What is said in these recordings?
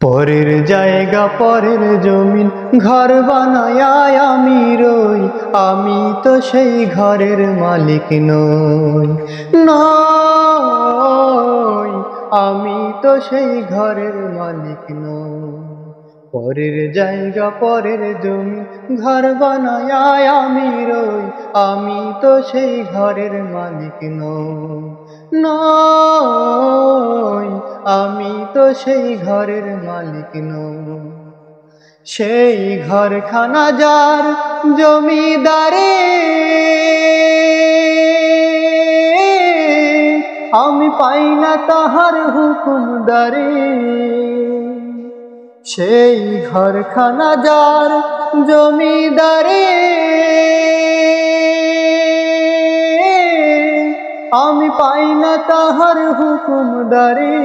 পরের জায়গা পরের জমিন ঘর বানায় আমি রই, আমি তো সেই ঘরের মালিক নই। নই, আমি তো সেই ঘরের মালিক নই। পরের জায়গা পরের জমিন ঘর বানায় আমি রই, আমি তো সেই ঘরের মালিক নই। নই, আমি তো সেই ঘরের মালিক নই। সেই ঘরখানা যার জমিদারে, আমি পাই না তাহার হুকুমদারে। সেই ঘরখানা যার জমিদারে, আমি পাই না তাহার হুকুমদারে।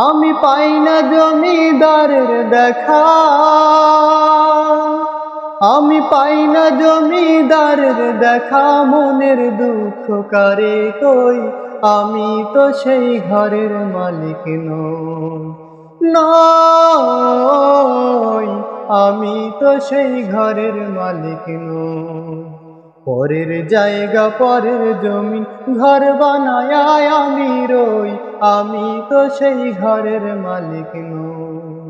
আমি পাই না জমিদারের দেখা, আমি পাই না জমিদারের দেখা। মনের দুঃখ কারে কই, আমি তো সেই ঘরের মালিক নই। নই, আমি তো সেই ঘরের মালিক নই। পরের জায়গা পরের জমি ঘর বানায় আমি রই, আমি তো সেই ঘরের মালিক নই।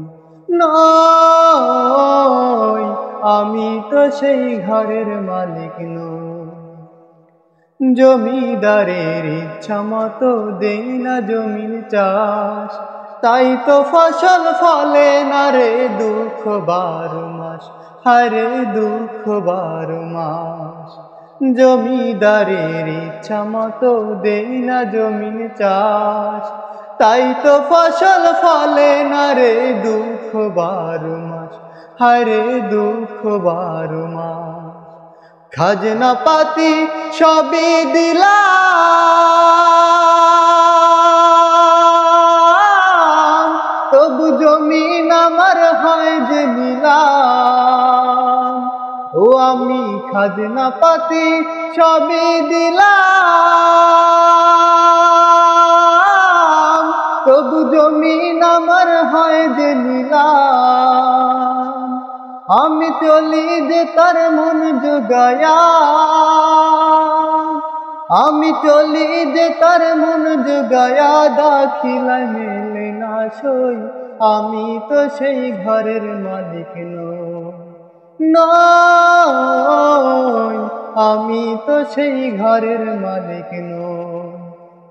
নই, আমি তো সেই ঘরের মালিক নই। জমিদারের ইচ্ছা মতো দেই না জমির চাষ, তাই তো ফসল ফলে না রে দুঃখ 12 মাস। হারে দুঃখ 12 মাস। জমিদারের ইচ্ছা মতো দেই না জমির চাষ, তাই তো ফসল ফলে না রে দুঃখ 12 মাস। হারে দুঃখ 12 মাস। খাজনা পাতি সবই দিলাম, তবু জমিন আমার হয় যে নিলাম। ও আমি খাজনা পাতি সবই দিলাম, তবু জমিন আমার হয় যে নিলাম। আমি চলি যে তার মন জুগায়া, আমি চলি যে তার মন জুগায়া। দাখিলায় মেলে না সই, আমি তো সেই ঘরের মালিক নই। নই, আমি তো সেই ঘরের মালিক নই।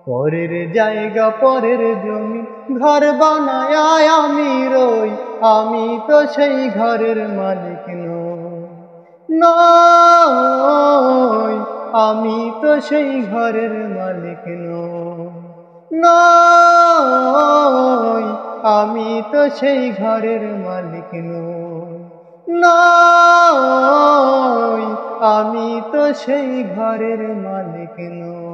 পরের জায়গা পরের জমি ঘর বানায় আমি রই, আমি তো সেই ঘরের মালিক নই। নই, আমি তো সেই ঘরের মালিক নই। নই, আমি তো সেই ঘরের মালিক নই। নই, আমি তো সেই ঘরের মালিক নই।